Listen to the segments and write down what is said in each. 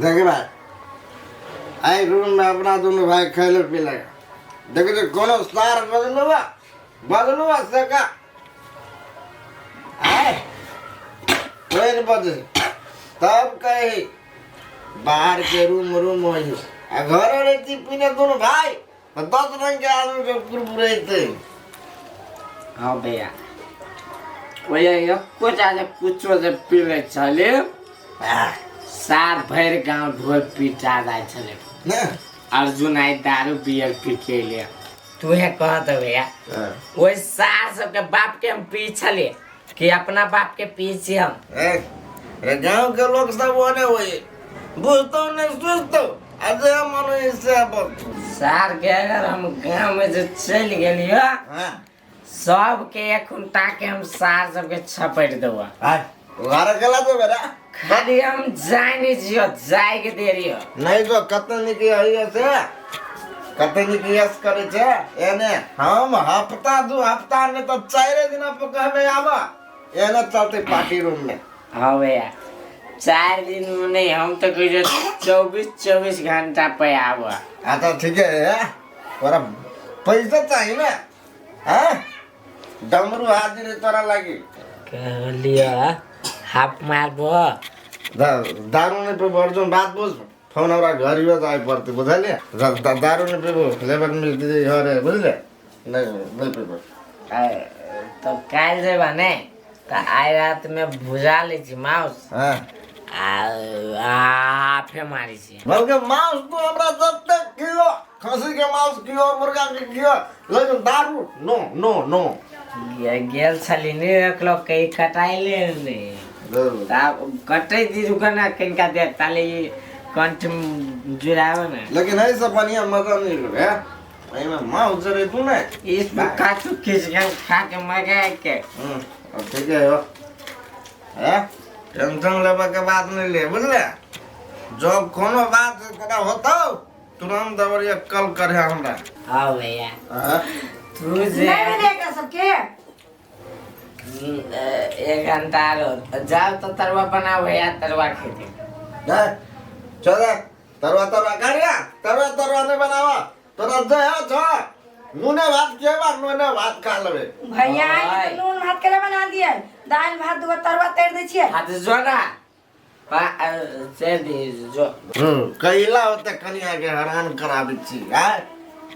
देखे भाई आई रूम में अपना दोनों भाई खेले पिलेगा देखे तो कोनो स्टार बदलुआ सका आए कोई नहीं बदल तब कहे बाहर के रूम हो घर रहती पीने दोनों भाई 10 रंग के आदमी के पूरे हाँ भैया भैया कुछ आज कुछ से पीले चले सार भर गांव ढोल पीटा जाए चले अर्जुन आई दारू बियर पी के लिए तू है कहत भैया वही सार सबके बाप के हम पी चले कि अपना बाप के पीछे हम गांव के लोग सब होने हुए बुझतो नहीं सोचतो अरे मनो इससे सार के अगर हम गांव में जो चल गए सब के एक खुंटा के हम सार सबके छपट देबो वारा गला तो बेटा खाली हम जाए नहीं जियो जाए के दे रही हो नहीं तो कतन की है से कतन की यस करे छे एने हम हफ्ता ने तो 4 दिन पे कहबे आबा एने चलते पार्टी रूम में हां भैया 4 दिन में नहीं हम तो कह 24 घंटा पे आबा अच्छा ठीक है और पैसा चाहिए ना हां डमरू हाजिर तोरा लागी कह लिया हाफ मारबो दारू ने पे वर्जन बात बोल फोन हमरा घर ही जाए पड़ते बुझले दारू ने पे लेबर मिलती है अरे बुझले नहीं पे तो काल जे बने तो आई रात में भुजा ले छी माउस हां आ फे मारी छी बल्कि माउस तो हमरा जब तक कियो खसी के माउस कियो मुर्गा के कियो लेकिन दारू नो ये गेल छली ने रखलो कई कटाई ले ताब कटै दी रुकना कनका दे ताले कंठ जुरावे ना लेकिन ऐसा बढ़िया मजा नहीं लगे भाई मैं माउस जरे तू ना इस काचू खिचगन खा के मगा के ठीक है हो टेंशन लेबा के बात नहीं ले बुझले जो कोनो बात तोरा होतो तुरंत दबरिया कल करे हमरा हां भैया तू जे नहीं देगा सबके 1 घंटा जाओ तो तरवा बनाओ भैया तरवा खेती चल तरवा गाड़िया तरवा नहीं बनावा तोरा दे छ नूने भात के बा नूने भात खा लेबे भैया तो नून भात केला बना दिए दाल भात दुगो तरवा तेर दे छिए हाथ जोना पा से दी जो कइला होते कनिया के हैरान कराबी छी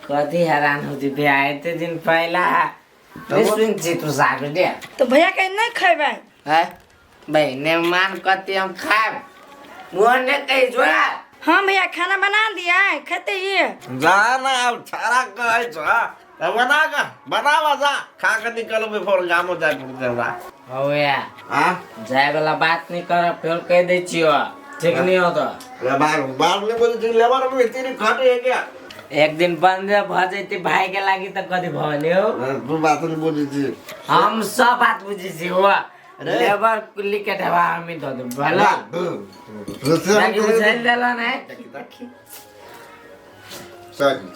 कथी हैरान होती बे आते दिन पहला सुन छी तू साग दे तो भैया के नहीं खैबे है भाई ने मान कते हम खाब वो ने कही जोड़ा हां भैया खाना बना दिया है खेते ही जाना अब छारा कहै छ बनावा जा खा के निकलबे फोर गामो जाय पड़ते हमरा हो या हां जाय वाला बात नहीं कर फिर कह दे छियो ठीक नहीं हो तो ले बार ने बोले छी लेबर में तेरी खटे है क्या एक दिन बंद भ जैती भाई के लागी त कथि भले हो तू बात नहीं बुझी छी हम सब बात बुझी छी हो लेबर कुली के ढवा हम दो दो भला ताकि बुझल देला नहीं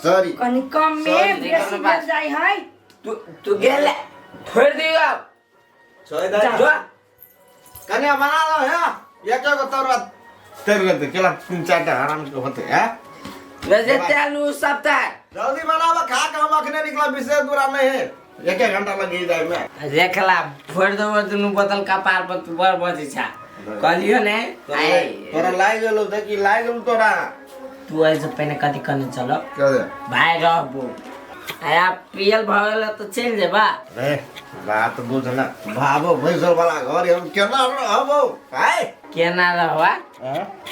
सॉरी कनी कम में बेसी बढ़ जाई है तू गेले छोड़ दियो छोड़ दे जो कन्या बना दो है एक को तरवा तेरे दे केला 3-4 टा आराम के होते हैं वैसे तेलू सब था जल्दी बनावा खा के हम अखने निकला विशेष दूरा में है 1 घंटा लगी जाए में देखला फोड़ दो दुनु बोतल का पार पर तू बर बजी छा कहलियो ने आई तोरा लाई गेलो देखि लाई गेलो तोरा तू ऐसे पहले कथि करने चलो क्या दे भाई रहबो आया पीएल भगल तो चल जेबा रे बात बुझ ना भाबो भैंसर वाला घर हम केना रहबो हाय केना रहवा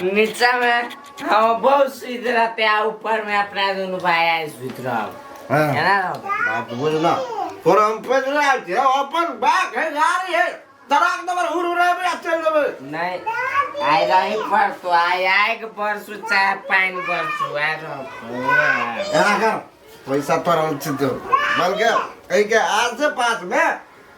नीचा में हम बहुत सीधे रहते आ ऊपर में अपना दोनों भाई आए सुत रहो केना रहबो बात बुझ ना और हम पैदल आते अपन बाग है गाड़ी है तराक नंबर हुरु रे बे चल देबे नहीं आई रही पर तो आई के परसु चाहे पानी परसु आ रहो एना कर पैसा तोरा छितो बोल के कह के आज से 5 में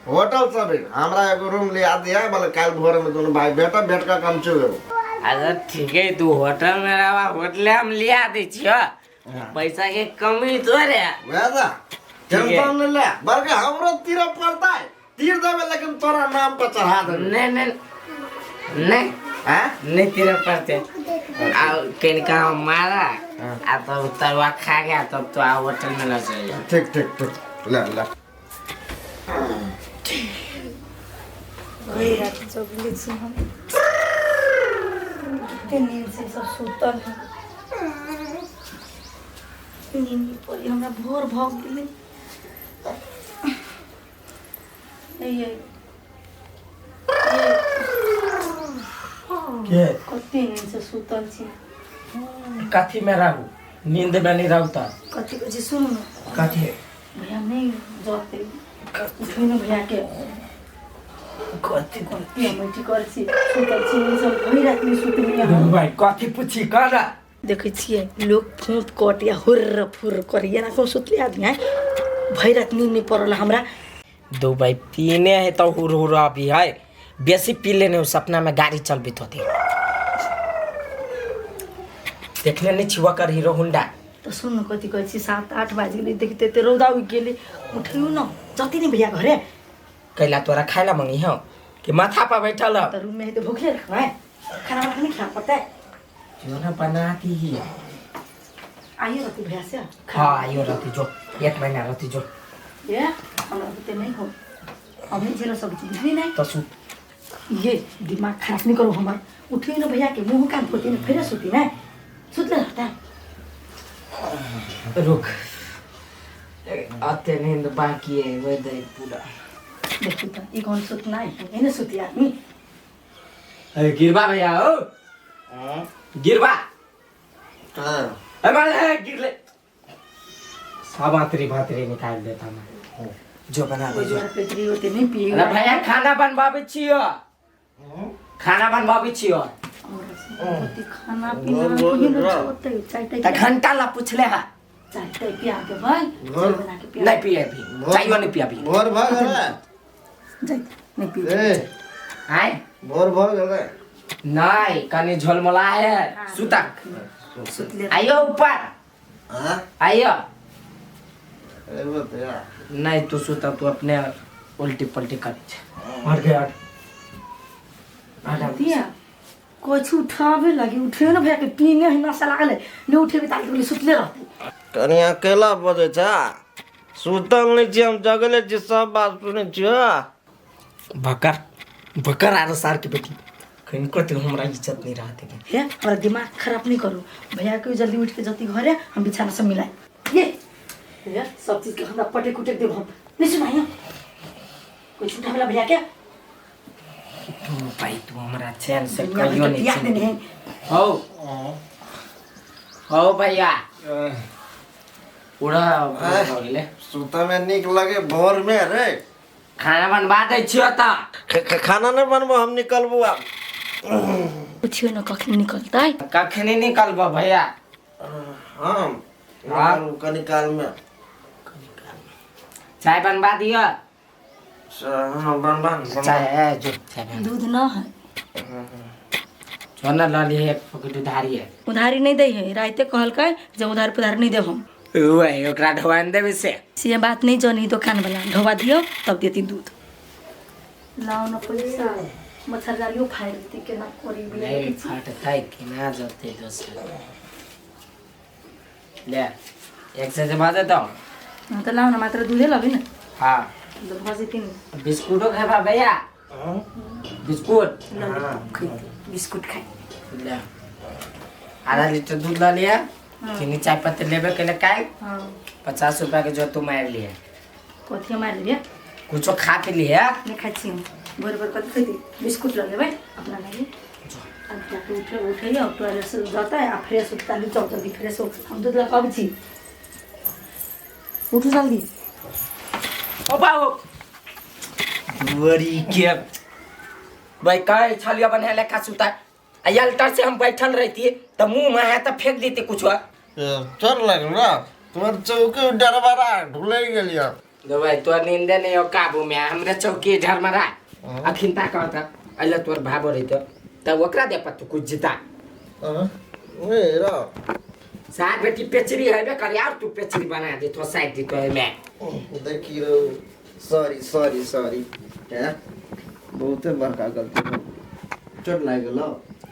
होटल सब हमरा एगो रूम लिया दिया बोले काल भोर में दोनों भाई बेटा भेट का काम चल अच्छा ठीक है तू होटल में रहा होटल हम लिया दे छियो पैसा के कमी तो रे वैसा टेंशन नहीं ले बल्कि हमरो तीर पड़ता है तीर देवे लेकिन तोरा नाम पर चढ़ा दे नहीं हाँ नहीं तेरे पड़ते आ कहीं का मारा आ तो तवा खा गया तब तो आ होटल में ना चाहिए ठीक ठीक ठीक ला ला वही रात चौगले छी हम ते नींद से सब सुतल है नींद पर हमरा भोर भग गेलै ये के कते नींद से सुतल छी कथी में रहू नींद में नहीं रहता कते को जी सुनो ना कथी भैया नहीं जाते उठे ना भैया के कथी कते मिठी कर छी सुतल छी नींद सब भई रात में सुतली हम भाई कथी पूछी कर देखै छियै लोग फोंप कट या हुर्र फुर्र करिए ना को सुतले आदमी है भई रात नींद नहीं पड़ल हमरा दो भाई पीने है तो हुर हुर अभी है बेसी पी लेने सपना में गाड़ी चल भी होती देख लेने छिवा कर हीरो होंडा तो सुन कति कहै छी 7-8 बज गेलै देखते ते रौदा उगि गेलै उठियो न जति नै भैया घरे कैला तोरा खाइला मंगी हो कि माथा पर बैठल हो तो रूम में है तो भूखे रखना है खाना वाना नहीं खा पड़ता है जो ना बनाती ही आइए रहती भैया से हाँ यो रहती जो 1 महीना रहती जो ये हमरा बुते नहीं हो अब नहीं झेलो सब चीज भी नहीं तो सु ये दिमाग खराब नहीं करो हमार उठियो न भैया के मुंह कान फोती न फिर सुती ना सुतले रहता है रुक आते नींद बाकी है वो दे पूरा देखो तो ई कौन सुतना है इने सुती आदमी अरे गिरबा भैया हो गिरबा हाँ हमारे है गिरले सब भातरी निकाल देता मैं जो बना कोई दे जोरा पेटरी होते नहीं पिए अरे भैया खाना बनवाबे छियो खाना बनवाबे छियो और खाना पीना कोई न छोड़ते चाय त ताय घंटा ला पूछले हा चाय ताय पिया के भाई चाय बना के पिया नहीं पिए भी चाहिए नहीं पिया भी भोर भग रे जाई नहीं पिए ए आय भोर भग रे नहीं कनी झोलमोला है सुता सुतले आयो ऊपर हाँ आयो अरे बता नहीं तू सुता तू अपने उल्टी पलटी कर हट गया हट दिया कुछ उठावे लगी उठे ना भैया के पीने ही नशा लागल ले उठे भी ताली सुतले रहती कनी अकेला बजे छा सुतल नहीं छी हम जगले छी सब बात सुने छियो भकर भकर आर सार के बेटी कहीं को तो हमरा इज्जत नहीं रहते के है हमारा दिमाग खराब नहीं करो भैया के जल्दी उठ के जल्दी घरे हम बिछाना सब मिलाए ये सब चीज के हमरा पटे कुटे देब हम नहीं सुनाइयो कोई उठा वाला भैया के तू भाई तू हमरा चैन से दुनिया में कहियो तो पिया नहीं नहीं हो भैया पूरा हो गेले सुता में निक लगे भोर में रे खाना बनवा दे छियो त खाना नहीं बनबो हम निकलबो अब पूछियो ना कखनी निकलता है कखनी निकलबो भैया हम कनी काल में चाय बनवा दियो हाँ बन चाय है जो चाय बन दूध ना है जो ना लाली है पकड़ उधारी है उधारी नहीं दे है राइते कहल के जब उधार पुधार नहीं देब हम ओए ओकरा ढवान देबे से ये बात नहीं जानी दुकान वाला ढोवा दियो तब देती दूध लाओ ना पैसा मच्छरदारियों फाड़ देती के ना कोरी भी नहीं फाटता है कि ना जाते दोस्त ले एक से जमा देता हूँ हाँ तो लाओ ना मात्र दूधे लगे ना हाँ तो भाजी तीन बिस्कुटो खाबा भैया बिस्कुट बिस्कुट खाए ले आधा लीटर दूध ला लिया चीनी चाय पत्ती लेबे के लिए काय हाँ 50 रुपया के जो तू मार लिए कथी मार लिया कुछो खा के लिए नहीं खाई छी हम भोर भोर कथी खैती बिस्कुट लगे भाई अपना लगे अब जाके उठे और टॉयलेट से जाता है आप फ्रेश उठता नहीं जाओ जल्दी फ्रेश हो हम दूध लगा भी छी उठो जल्दी ओ बाबू वरी के भाई काय छलिया बने लेखा सुता अयल्टर से हम बैठल रहती तो मुंह में है तो फेंक देती कुछ चल लग रहा तुम्हारे चौकी डरबरा ढुले गेलियो दो भाई तो नींदे नहीं हो काबू में हमरे चौकी झरमरा अखिनता कहता अल्लाह तोर भाबो रही तो तब ओकरा दे पत्तू कुछ जिता ओए रा साथ बेटी पेचरी है बे कर यार तू पेचरी बना दे तो साइड दी तो मैं देखी रो सॉरी क्या बहुत बड़का गलती चोट लाग गेलो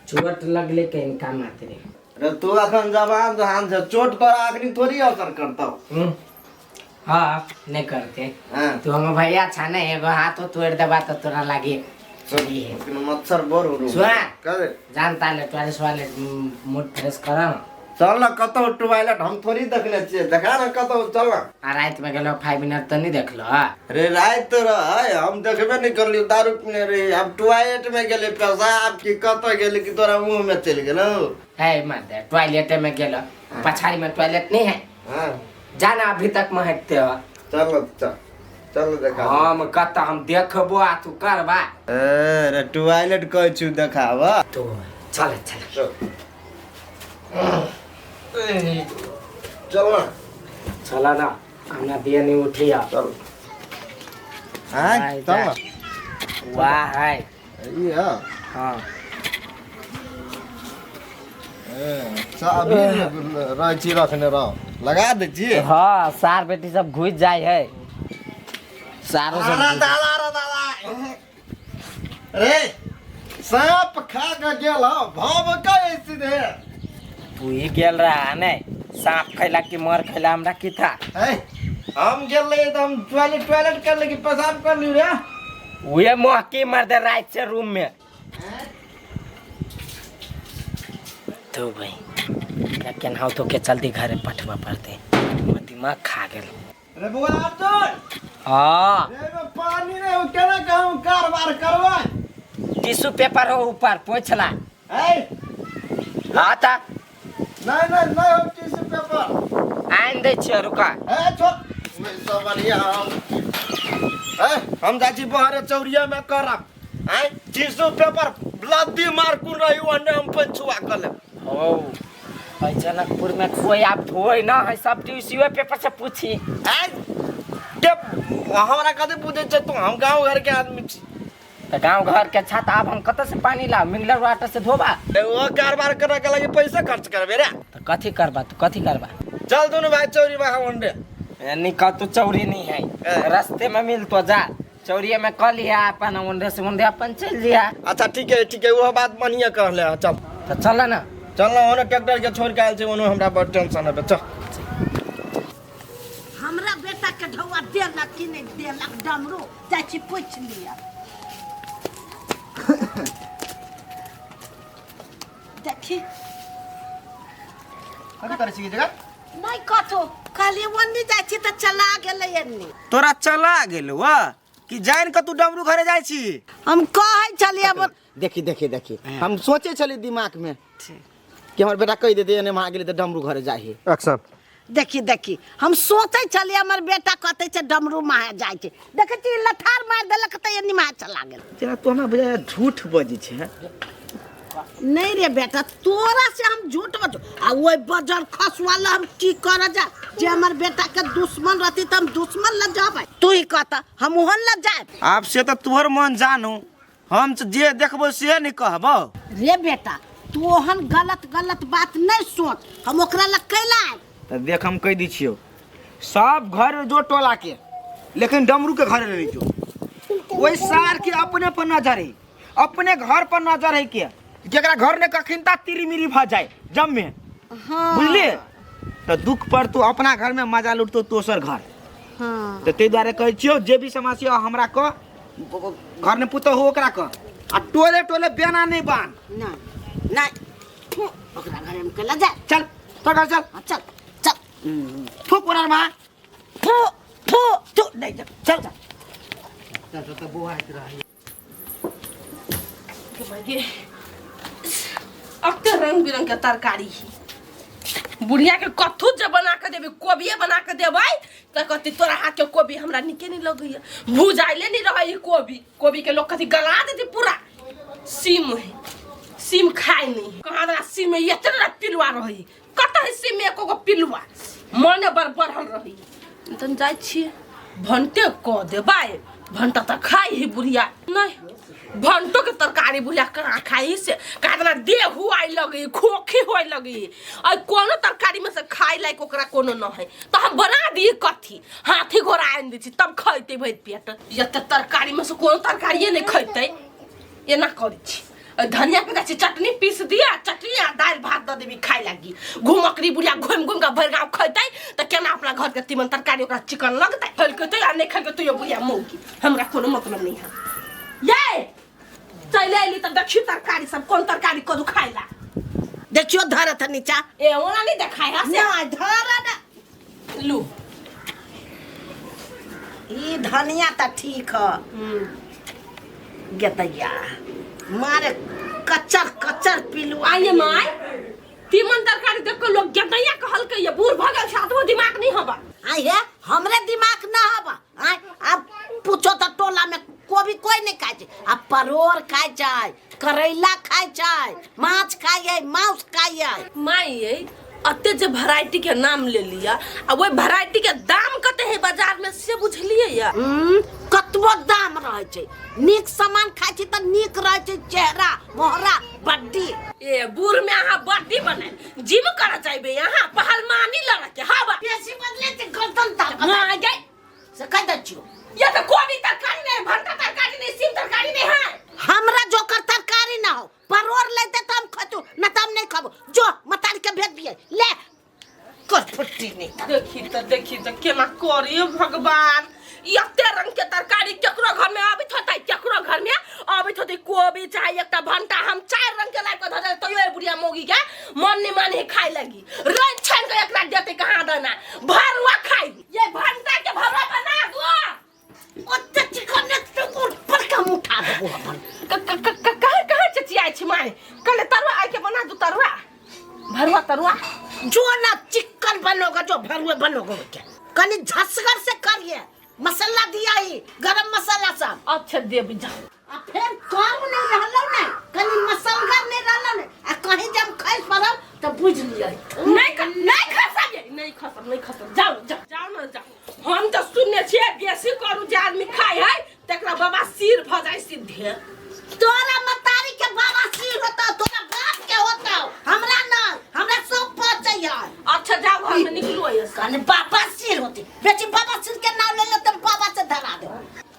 चोट लगले कहीं काम आते रे। अरे तू अखन जवान जहान से चोट पर आखिरी थोड़ी असर करता हो। हाँ नहीं करते हाँ तू हम भैया छा नहीं एगो हाथों तोड़ देबा तो तोरा लागे चोरी है। लेकिन मच्छर बर हो सुना करे जानता ले टॉयलेट वाले मूड फ्रेश करा चल ना कतो टॉयलेट हम थोड़ी देखले छिए देखा ना कतो चल ना। आ रात में गेलो 5 मिनट तो नहीं देखलो। अरे रात तो रह हम देखबे नहीं करली दारू पीने रे अब टॉयलेट में गेले पेशाब की कतो गेले कि तोरा मुंह में चल गेलो। है मत टॉयलेट में गेलो पछाड़ी में टॉयलेट नहीं है। हां जाना अभी तक महकते हो। चल चल चल देखा हम कत हम देखबो आ तू करबा। अरे टॉयलेट कह छु देखावा तो चल चल चल ना चला ना हमने दिया नहीं उठिया। चल हां चल ना वाह है ये हां अभी रांची रखने रहो लगा दे जी। हाँ सार बेटी सब घुस जाए है सारो सब अरे दादा अरे सांप खा के गेल भाव का सीधे तू ही गेल रहा नहीं सांप खैला कि मर खैला हमरा की था। हम गेल रहे तो हम टॉयलेट कर ले कि पेशाब कर ली रे। उहे मोहकी मर दे रात से रूम में। तो भाई लेकिन हाउ तो के जल्दी घरे पठवा पड़ते दिमाग खा गेल। अरे बुआ अर्जुन हां रे पानी रे केना कहूं कारबार करवा टिश्यू पेपर हो ऊपर पोंछला है। हां ता नहीं हम टिश्यू पेपर आइन दे छियो रुका। है छोड़ मैं सब बढ़िया हम जाची बहरे चौरिया में करब है टिश्यू पेपर लद्दी मार कुन रही ओने हम पंचुआ कर ले। ओ भाई जनकपुर में कोई आप धोई ना है सब टिश्यू पेपर से पूछी है के हमरा कदे पूछे छ तू हम गांव घर के आदमी छी तो गांव घर के छत अब हम कत से पानी ला मिनरल वाटर से धोबा। वो कारबार करे के लगे पैसा खर्च करबे रे। तो कथी करबा तू कथी करबा। चल दोनों भाई चौरी बहा वनडे यानी का तू चौरी नहीं है रास्ते में मिल तो जा चौरिया में कल लिया अपन ओंडे से ओंडे अपन चल जिया। अच्छा ठीक है वो बात मानिए कह ले चल तो चल ना ओने ट्रैक्टर के छोड़ के आइल छै ओने हमरा बड़ टेंशन है चल। हमरा बेटा के ढौआ देलक कि नहीं देलक डमरू चाची पूछ लिया। देखी कथी करे छी जगह नहीं कथो खाली वन्नी जाइ छी त चला गेलै एन्नी। तोरा चला गेलो वा कि जान के तू डमरू घरे जाइ छी। हम कहै छलिए अब देखी हम सोचे छली दिमाग में कि हमर बेटा कह देते एने वहां गेले त डमरू घरे जाही एक्शन। देखी हम सोचे छलिए हमर बेटा कहते छै डमरू माहे जाइ छै देखै छी लठार मार देलक त एन्नी माहे चला गेल। तेरा तो हमरा बजा झूठ बजी छै। नहीं रे बेटा तोरा से हम झूठ बजो आ ओइ बजर खस वाला हम की कर जा जे हमर बेटा के दुश्मन रहती त हम दुश्मन ल जाबै तू ही कहता हम ओहन ल जाए। आप से तो तोहर मन जानू हम जे देखबो से नहीं कहबो। रे बेटा तू ओहन गलत बात नहीं सोच हम ओकरा ल कैला त देख हम कह दी छियो सब घर जो टोला के लेकिन डमरू के घर नहीं जो ओइ सार के अपने पर नजर है अपने घर पर नजर है के जेकरा घर ने कखिनता तिरमिरी भ जाए जम में। हाँ बुझली तो दुख पर तू अपना घर में मजा लुटतो दोसर घर। हाँ तो ते द्वारे कह छियो जे भी समस्या हमरा को घर ने पुतो हो ओकरा को आ टोले बेना नहीं बान नहीं ओकरा घर में कैला जा चल तो घर चल चल चल फुक ओरा मा फू नहीं चल तो बुआ रही अब तो रंग बिरंग के तरकारी बुढ़िया के कथू जब बना के देबे कोबिये बना के देबै त कहती तोरा हाथ के कोबी हमरा निके नहीं लगैया भुजाइले नहीं रहे कोबी के लोग कथी गला देती पूरा सीम खाए नहीं कहाँ ना सीम में इतना पिलुआ रही कत है सीम में एको पिलुआ मने बर बढ़ल रही तन जाय छी भंटे क देबै भंटा त खाई ही बुढ़िया नहीं भंटो के तरकारी बुढ़िया कहाँ खाई से कहना देहू आई लगी खोखी होए लगी और कोनो तरकारी में से खाई लायक ओकरा कोनो न है तो हम बना दिए कथी हाथी घोड़ा आन दी तब खैते भैत पेट ये तरकारी में से कोनो तरकारी नहीं खैते एना करी छी धनिया के गाछ चटनी पीस दिया, चटनी आ दाल भात द देबी खाए लागी। घुमकरी बुढ़िया घुम घुम के भर गांव खैतै त केना अपना घर के तीमन तरकारी ओकरा चिकन लगतै, फलकतै आ नहीं खलके तो बुढ़िया मौगी। हमरा कोनो मतलब नहीं है। ये चले अइली त देखी तरकारी सब कोन तरकारी कदू खाइला। देखियो धरत नीचा ए ओना नहीं देखाय है से ना धरा ना लू। ई धनिया त ठीक है गेतैया मारे कच्चर कच्चर पिलू आइए माय तीमन तरकारी देख के लोग गेतैया कहल के ये बूढ़ भगल छातवो दिमाग नहीं हबा। आई है हमरे दिमाग ना हबा। आई अब पूछो त टोला में कोई नहीं खाए छै। अब परोर खाए छै, करैला खाए छै, माछ खाए, मांस खाए। माय अते जे वैरायटी के नाम ले लिया आ वो वैरायटी के दाम कते है बाजार में से बुझलिए या? कतबो दाम रहे छै, नीक सामान खाए छै त नीक रहे छै चेहरा मोहरा बड्डी। ए बूढ़ में आहा बॉडी बने जिम कर जाइबे यहाँ पहलवानी लड़ा के हवा पेशी बदले छै गर्दन तक हां गई से कह द छियो। ये तो कोबी तरकारी नहीं, भंटा तरकारी नहीं, सिम तरकारी नहीं है। हमरा जोकर तरकारी ना हो, परोर लेते त हम खतु न त हम नहीं खाबो। जो मतारी के भेज दिए ले करफुट्टी नहीं। देखी तो केना करी भगवान। इते रंग के तरकारी केकरो घर में आबित होतै, केकरो घर में आबित होतै। कोबी चाहे एकटा भंटा हम 4 रंग के लाइक धर तो ये बुढ़िया मोगी के मन नहीं माने खाए लगी। रंग छन के एकरा देते कहां देना भरवा खाई। ये भंटा के भरवा बना दो ओते चिकन ने टुकुर पर का मुठा देबो अपन। कहां चचिया छी माय कल तरुआ आके के बना दो तरुआ भरवा तरुआ। जो ना चिकन बनोगा जो भरुए बनोगा क्या कनी झसगर से करिए। मसाला दिया ही गरम मसाला सब। अच्छा देबी जा आ फिर काम नहीं रहलो ने कनी मसलगर नहीं रहलो ने आ कहीं जब खाइ परब त बुझ लिया नहीं खसम जाओ ना जाओ। हम तो सुनने छिए बेसी करू जे आदमी खाए है तकरा बाबा सिर भ जाय सीधे। तोरा मतारी के बाबा सिर होता, तोरा बाप के होता, हमरा ना हमरा सब पहुंच जाय। अच्छा जाओ घर में निकलो ये कनी बाबा सिर होती बेटी बाबा सिर के नाम ले ले तुम बाबा से धरा दे।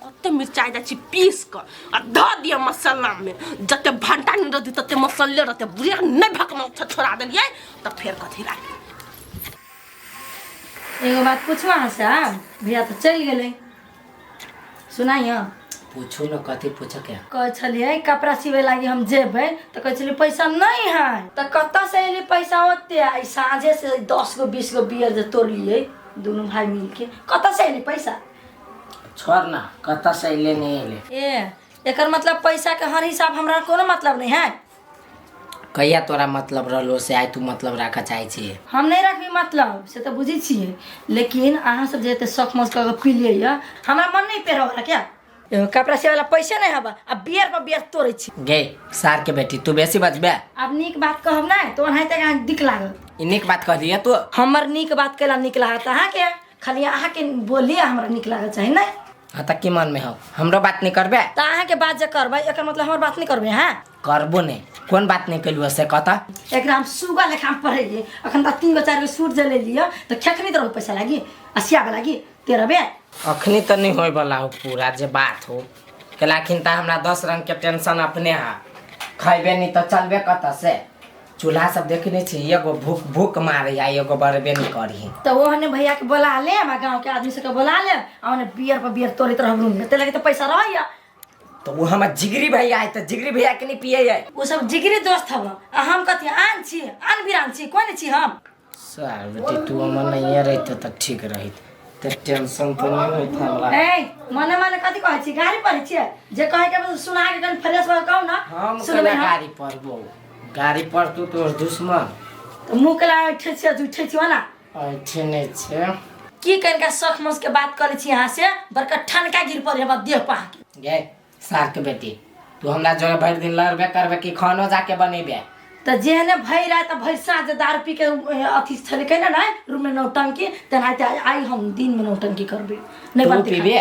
ओते मिर्चाई दै छी पीस के आ ध दिया मसाला में जते भंटा नहीं रहती तते मसाले रहते बुढ़िया नहीं भकमा छोड़ा देलिए त फिर कथी लागे। एगो बात पूछवा साहब भैया तो चल गए सुनाइए। पूछू न कथी पूछ के कहे छलिए कपड़ा सिवे लागी हम जेबै तो कहे छलिए पैसा नहीं है तो कत से अली पैसा होते आई साँझे से 10 गो 20 गो बियर जे तोड़ लिए दोनों भाई मिल के कत से अली पैसा। छोड़ ना कत से ले नहीं ले ए एकर मतलब पैसा के हर हिसाब हमरा कोनो मतलब नहीं है। कहिया तोरा मतलब रहलो से आइ तू मतलब राखा चाहे छी। हम नहीं रखबी मतलब से तो बुझी छिए लेकिन अहाँ सब जे शौक मौज कर पी लिए हमरा मन नहीं पेर वाला क्या एगो कपड़ा से वाला पैसे नहीं हबा अब बियर पर बियर तोड़े छी। गे सार के बेटी तू बेसी बजबे। अब नीक बात कहब ना तो ओनाहि तक दिक लागत। ई नीक बात कह दिया तू। हमर नीक बात केला नीक लागत अहाँ के खाली अहाँ के बोलिए हमरा नीक लागत चाहे नहीं। हाँ त की मन में हो हमरो बात नहीं करबे तो अहाँ के बात जे करबै एकर मतलब हमर बात नहीं करबै। हाँ करबो नहीं कौन बात नहीं कलु से कता एकरा हम सुगा लेखा पढ़ेलिए अखन त 3 गो 4 गो सूट जे ले लियो तो खेखनी तरह पैसा लागी असिया लागी तेरा बे अखनी तो नहीं होय वाला हो पूरा जे बात हो कलाखिन त हमरा 10 रंग के टेंशन अपने हा खाइबे नहीं तो चलबे कता से चूल्हा सब देखने छी एगो भूख भूख मारे या एगो बरबे नहीं करी तो वो हने भैया के बोला ले हमरा गांव के आदमी से के बोला ले आ ओने बियर पर बियर तोड़े तरह रूम में ते लगे तो पैसा रहया तो वो हमर जिगरी भैया है तो जिगरी भैया के नहीं पिए है वो सब जिगरी दोस्त हव आ हम कथि आन छी आन बिरान छी कोन छी हम सर बेटी तू हमर नहीं रहत त ठीक रहित ते टेंशन तो नहीं होइत हमरा। ए मने कथि कहै छी गाड़ी पर छी जे कहे के सुना के कन फ्रेश हो कहू ना हम सुनबे गाड़ी पर बो गाड़ी पर तू तोर दुश्मन तो मुंह के ला उठे छी उठे छी ना ऐठे नहीं छे की कन का शौक मौज के बात करे छी यहां से बड़का ठनका गिर पड़े बा देह पा गे सार के बेटी तू हमरा जोरे भर दिन लड़बे करबे कि खानो जाके बनेबे तो जेहने भई रहा त भई साँझ दारू पी के अथी छले के ना रूम में नौटंकी तेनाते आई हम दिन में नौटंकी करबे नहीं तू बनती पीबे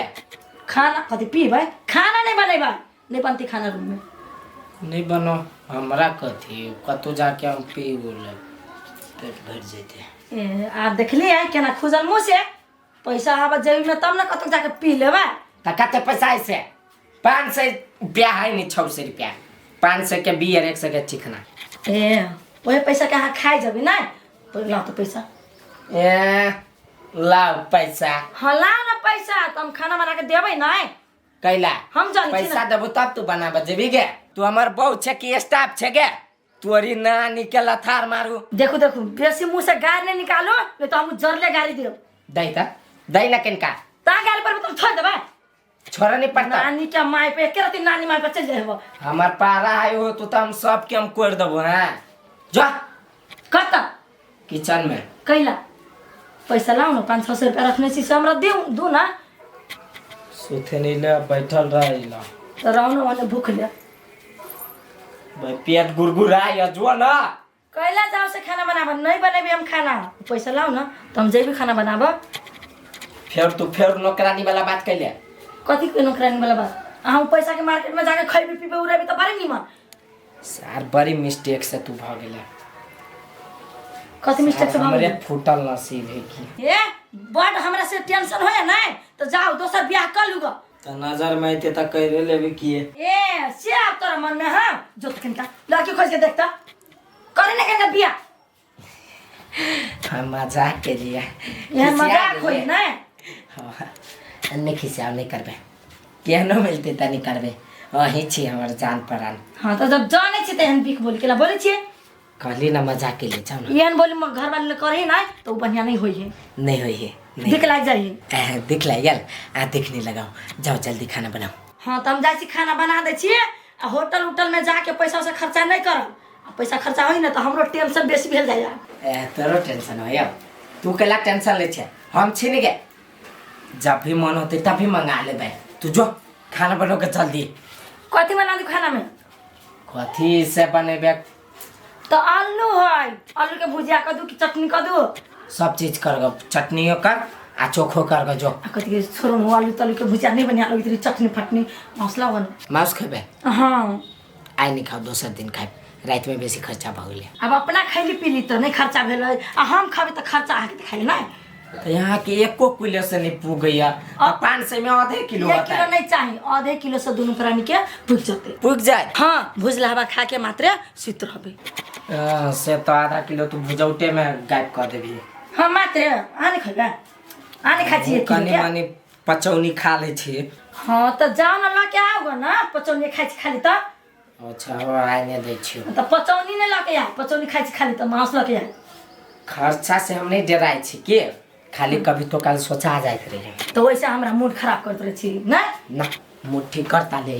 खाना कथि पीबे खाना नहीं बनेबा नहीं बनती खाना रूम में नहीं बनो हमरा कथी कतु जाके हम पी बोले पेट भर जेते ए आ देखली है केना खुजल मुंह से पैसा आबा जेबी में तब ना कतौ जाके पी लेबा त कते पैसा है से 500 रुपया है नहीं 600 रुपया 500 के बियर 100 के चिकना। ए वही पैसा के अहाँ खाइ जबी नहीं तो लाओ तो पैसा। ए लाओ पैसा। हाँ लाओ ना पैसा तो हम खाना बना के देबै नहीं। कैला हम जानी पैसा देबो तब तू बनाब जेबी गे। तू हमर बहु छे कि स्टाफ छे गे। तोरी ना निकल थार मारू। देखो देखो बेसी मुंह से गार नहीं निकालो नहीं तो हम जरले गाड़ी दियो। दई ना किनका ता गाड़ी पर तुम छोड़ देबा। छोरा नहीं पड़ता। नानी के माई पे के रति नानी माई पे चल जाबो। हमर पारा है हो तो हम सब के हम कोर देबो। हां जा कता किचन में कैला पैसा लाओ ना 500 रुपया रखने छी से हमरा दू ना। सुथे नहीं ले बैठल रहिला तो रहो ना वाले भूख ले भाई पेट गुरगुरा या जो ना। कैला जाओ से खाना बनाबो नहीं बनेबी हम खाना पैसा लाओ ना तो हम जेबी खाना बनाबो। फिर नौकरानी वाला बात कैले कथी के नौकरानी वाला बात हम पैसा के मार्केट में जाके खइबी पीबे उड़ेबी तो बड़ी निमन। सार बड़ी मिस्टेक से तू भाग गेला। कथी मिस्टेक से हमरे भाग फूटल नसीब है की। ए बड हमरा से टेंशन होया नहीं तो जाओ दोसर ब्याह कर लूगा। त नजर में ते त कह लेबे किए। ए से आप तोरा मन में हां जो तकनता लड़की खोज के देखता करे ना के बियाह। हम मजाक के लिए ये मजाक होई ना। हां नहीं खिसिया नहीं करबे केहनो मिलते त नहीं करबे। वही छी हमर जान प्राण। हां तो जब जाने छी तहन बिक बोल के ला बोले छी कहली ना मजाक के लिए जाओ ना। एहन बोली म घर वाले करे ना तो बढ़िया नहीं होई है। नहीं होई है दिख लाग जाई दिख लागल देखने लगाओ जाओ जल्दी खाना बनाओ। हाँ तो हम जाए छी खाना बना दे छी आ होटल उटल में जाके पैसा से खर्चा नहीं करब। पैसा खर्चा होई ना तो हमरो टेंशन बेसी भेल जाया। तोरो टेंशन हो यार तू केला टेंशन ले छे हम छिन गे। जब भी मन होते तभी मंगा लेबे। तू जो खाना बनाओ के जल्दी। कथी बना दी खाना में कथी से बनेबे तो आलू है आलू के भुजिया कर दू कि चटनी कर दू। सब चीज कर गो चटनियो कर आ चोखो कर गो जो। कथी के छोरो आलू तलू के भुजिया नहीं बनिया लगी तेरी चटनी फटनी मसला बन। मांस खेबे हाँ आई नहीं खाओ दोसर दिन खाए रात में बेसी खर्चा भ गेले। अब अपना खैली पीली तो नहीं खर्चा भेल आ हम खाबे तो खर्चा आके खाई ना। तो यहाँ के 1 किलो से नहीं पुग गया 500 में आधे किलो 1 किलो नहीं चाहिए आधे किलो से दोनों प्राणी के पुग जाते पुग जाए। हाँ भुजला हवा खा के मात्र सुत रहबे। से तो आधा किलो तू भुजौटे में गायब कर देबी। हाँ मात्र आने खैबे आने खा छी कनी मनी पचौनी खा ले छी। हाँ तो जाओ ना लेके आओगे ना पचौनी खाई छी खाली तो। अच्छा हो आने दे छी तो पचौनी नहीं लेके आ पचौनी खाई छी खाली तो मांस लेके आ। खर्चा से हम नहीं डराई छी के खाली कभी तो कल सोचा जाए रहे। तो वैसे हमरा मूड खराब करते रहे छी ना ना मुट्ठी करता ले